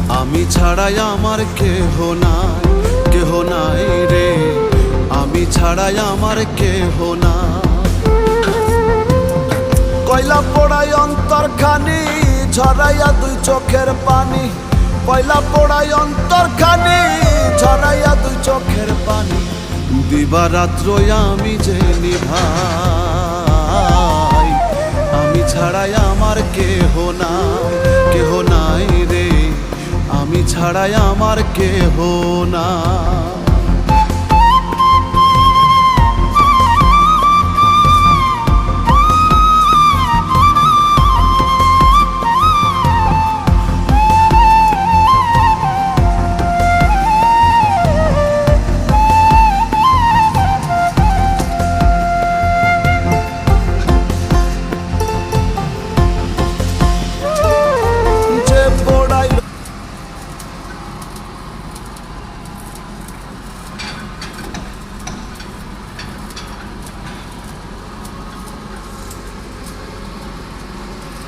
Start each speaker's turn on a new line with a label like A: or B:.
A: আমি ছাড়াই আমার কেহ নাই, কেহ নাই রে, আমি ছাড়াই আমার কেহ নাই। কয়লা পোড়াই অন্তরখানি ঝরাইয়া দুই চোখের পানি, কয়লা পোড়াই অন্তরখানি ঝরাইয়া দুই চোখের পানি। দিবারাত্র আমি যে নিভাই, আমি ছাড়াই আমার কেহ নাই, কেহ নাই রে, আমি ছাড়াই আমার কেহ নাই।